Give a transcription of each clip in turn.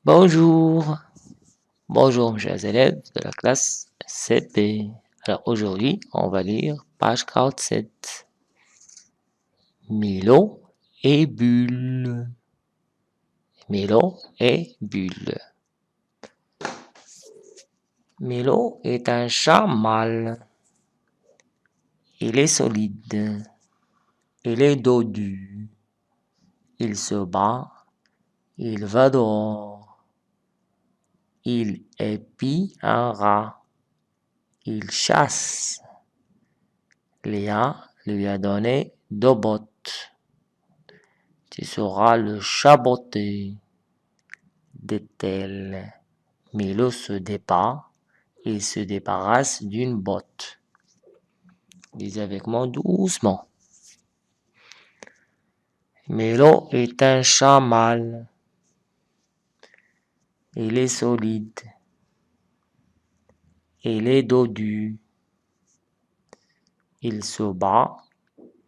Bonjour, bonjour mes chers élèves de la classe CP. Alors aujourd'hui, on va lire page 47. Milo et Bulle. Milo et Bulle. Milo est un chat mâle. Il est solide. Il est dodu. Il se bat. Il va dehors. Il épie un rat. Il chasse. Léa lui a donné 2 bottes. Tu sauras le chaboter, dit-elle. Milo se débat et se débarrasse d'une botte. Dis avec moi doucement. Milo est un chat mâle. Il est solide. Il est dodu. Il se bat.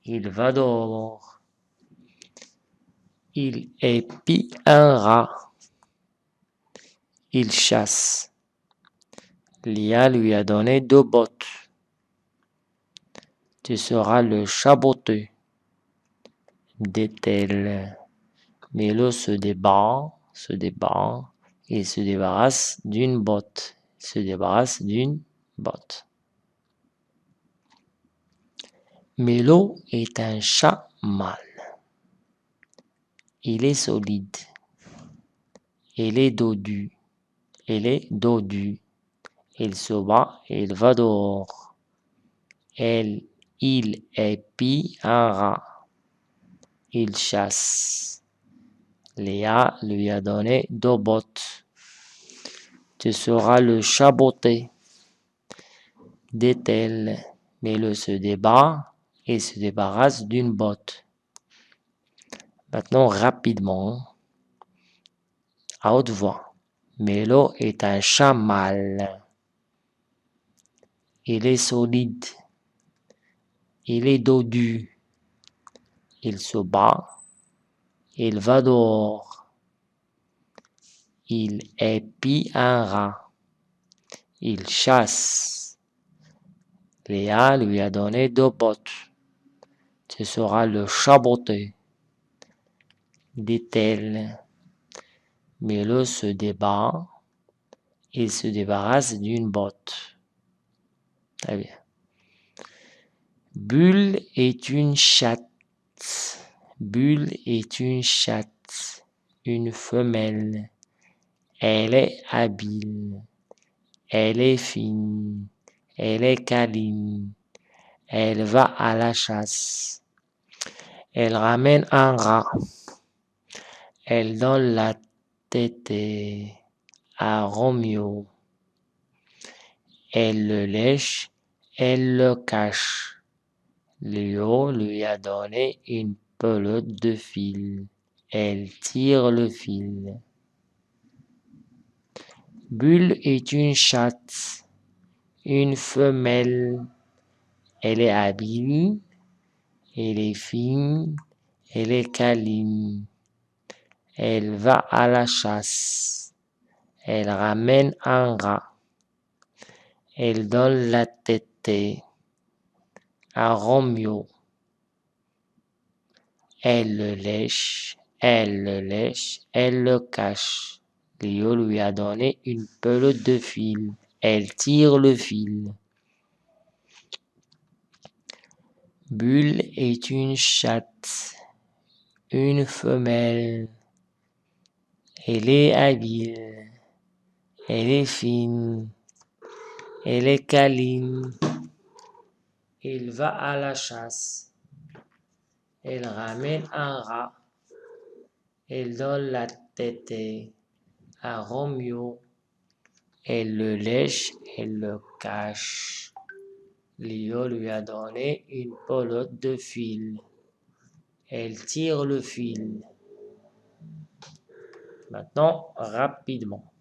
Il va dehors. Il épie un rat. Il chasse. Lia lui a donné 2 bottes. Tu sauras le chaboter, dit-elle. Milo se débat et se débarrasse d'une botte. Milo est un chat mâle. Il est solide. Il est dodu. Il se bat et il va dehors. Il épie un rat. Il chasse. Léa lui a donné 2 bottes. Tu sauras le chaboter, dit-elle. Milo se débat et se débarrasse d'une botte. Maintenant, rapidement, à haute voix. Milo est un chat mâle. Il est solide. Il est dodu. Il se bat. Il va dehors. Il épie un rat. Il chasse. Léa lui a donné 2 bottes. Tu sauras le chaboter, dit-elle. Milo se débat. Il se débarrasse d'une botte. Très bien. Bulle est une chatte. Bulle est une chatte. Une femelle. Elle est habile. Elle est fine. Elle est câline. Elle va à la chasse. Elle ramène un rat. Elle donne la tétée à Roméo. Elle le lèche. Elle le cache. Léo lui a donné une pelote de fil. Elle tire le fil. Bulle est une chatte. Une femelle. Elle est habile. Elle est fine. Elle est câline. Elle va à la chasse. Elle ramène un rat. Elle donne la tétée à Roméo. Elle le lèche. Elle le cache. Léo lui a donné une pelote de fil. Elle tire le fil. Bulle est une chatte. Une femelle. Elle est habile. Elle est fine. Elle est câline. Elle va à la chasse. Elle ramène un rat. Elle donne la tétée à Roméo. Elle le lèche. Elle le cache. Léo lui a donné une pelote de fil. Elle tire le fil. Maintenant, rapidement.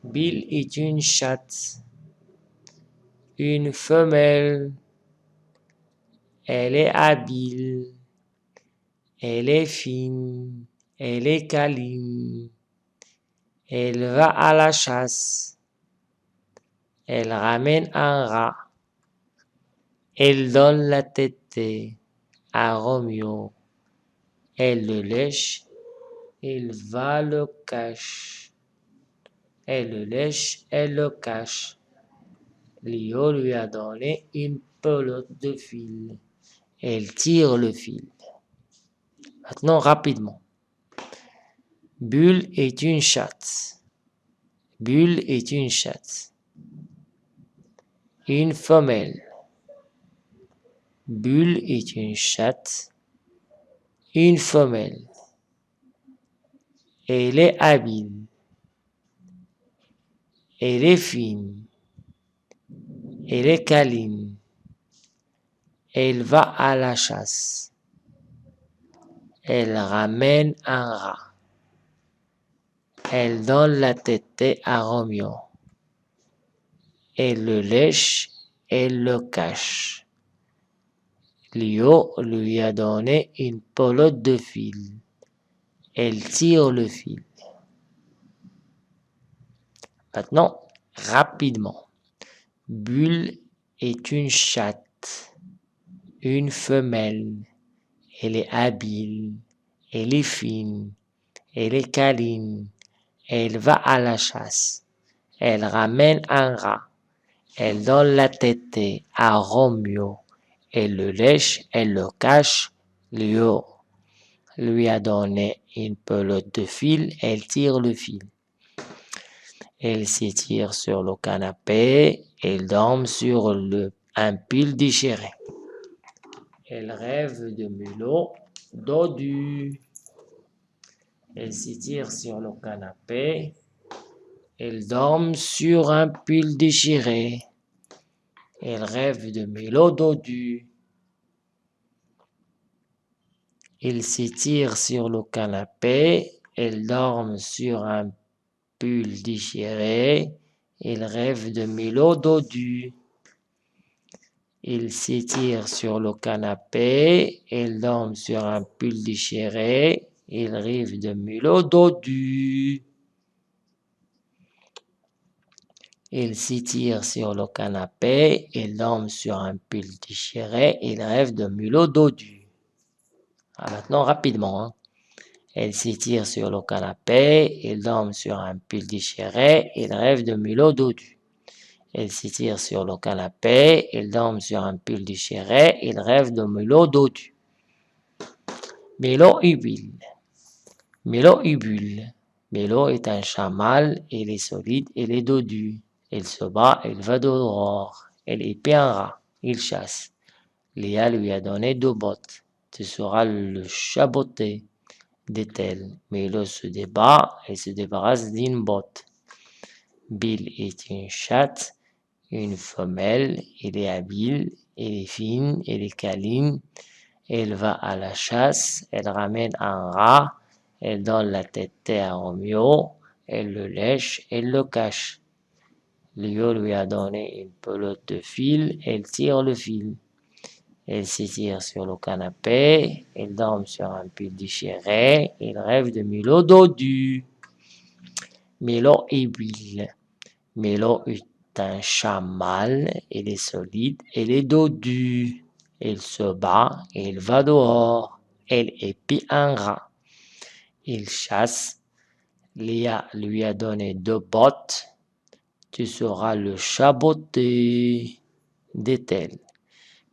Bill est une chatte. Une femelle. Elle est habile. Elle est fine. Elle est câline. Elle va à la chasse. Elle ramène un rat. Elle donne la tétée à Roméo. Elle le lèche. Il va le cache. Elle le lèche, elle le cache. Léo lui a donné une pelote de fil. Elle tire le fil. Maintenant, rapidement. Bulle est une chatte. Bulle est une chatte. Une femelle. Bulle est une chatte. Une femelle. Elle est habile. Elle est fine. Elle est câline. Elle va à la chasse. Elle ramène un rat. Elle donne la tétée à Roméo. Elle le lèche, elle le cache. Léo lui a donné une pelote de fil. Elle tire le fil. Maintenant, rapidement. Bulle est une chatte, une femelle. Elle est habile, elle est fine, elle est câline. Elle va à la chasse. Elle ramène un rat. Elle donne la tétée à Roméo. Elle le lèche, elle le cache. Léo lui a donné une pelote de fil. Elle tire le fil. Elle s'étire sur le canapé. Elle dort sur un pull déchiré. Elle rêve de Milo dodu. Elle s'étire sur le canapé. Elle dort sur un pull déchiré. Elle rêve de Milo dodu. Il s'étire sur le canapé. Elle dort sur un pull déchiré. Il rêve de Milo dodu. Il s'étire sur le canapé. Elle dort sur un pull déchiré. Il rêve de Milo dodu. Il s'étire sur le canapé. Elle dort sur un pull déchiré. Il rêve de Milo dodu. Maintenant, rapidement. Hein. Elle s'étire sur le canapé. Elle dort sur un pull déchiré. Il rêve de Milo dodu. Elle s'étire sur le canapé. Elle dort sur un pull déchiré. Il rêve de Milo dodu. Milo et Bulle. Milo et Bulle. Milo est un chat mâle. Il est solide. Il est dodu. Il se bat. Il va dehors. Elle épie un rat. Il chasse. Léa lui a donné 2 bottes. Tu sauras le chaboter, dit-elle. Milo se débat et se débarrasse d'une botte. Bill est une chatte, une femelle. Elle est habile, elle est fine, elle est câline. Elle va à la chasse, elle ramène un rat, elle donne la tétée à Roméo, elle le lèche, elle le cache. Léo lui a donné une pelote de fil, elle tire le fil. Elle s'étire sur le canapé, elle dort sur un pull déchiré, elle rêve de Milo dodu. Milo et Bulle. Milo est un chat mâle, il est solide, il est dodu. Il se bat, il va dehors, elle épie un rat. Il chasse. Léa lui a donné 2 bottes. Tu sauras le chaboter, dit-elle.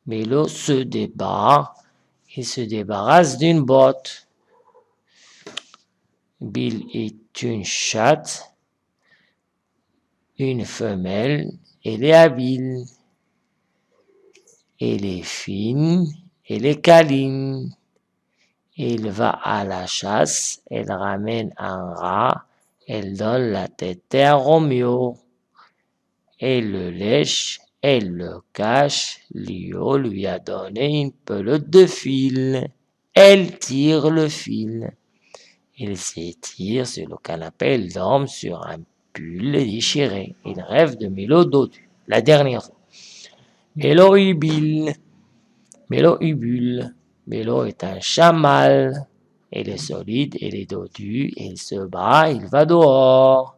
Milo se débat. Il se débarrasse d'une botte. Bill est une chatte, une femelle. Elle est habile. Elle est fine. Elle est câline. Elle va à la chasse. Elle ramène un rat. Elle donne la tétée à Roméo. Elle le lèche. Elle le cache. Léo lui a donné une pelote de fil. Elle tire le fil. Il s'étire sur le canapé. Elle dort sur un pull déchiré. Il rêve de Milo dodu. La dernière fois. Milo et Bill. Milo et Bulle. Milo est un chat mâle. Elle est solide, elle est dodue, il se bat, il va dehors.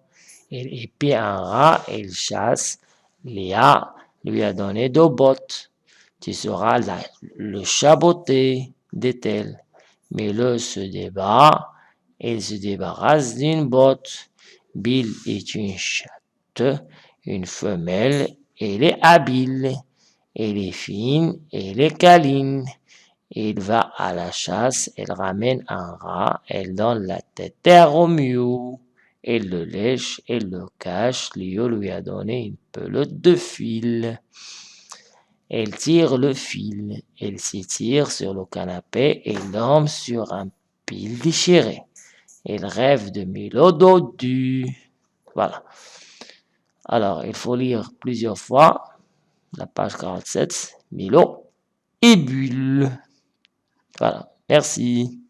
Il épie un rat, il chasse. Léa lui a donné deux bottes. Tu seras le chaboté, dit-elle. Milo se débat, il se débarrasse d'une botte. Bill est une chatte, une femelle, elle est habile. Elle est fine, elle est câline. Il va à la chasse, elle ramène un rat, elle donne la tête à Roméo. Elle le lèche, elle le cache, Léo lui a donné une pelote de fil. Elle tire le fil, elle s'étire sur le canapé et dorme sur un pile déchiré. Elle rêve de Milo dodu. Voilà. Alors, il faut lire plusieurs fois la page 47, Milo et Bulle. Voilà, merci.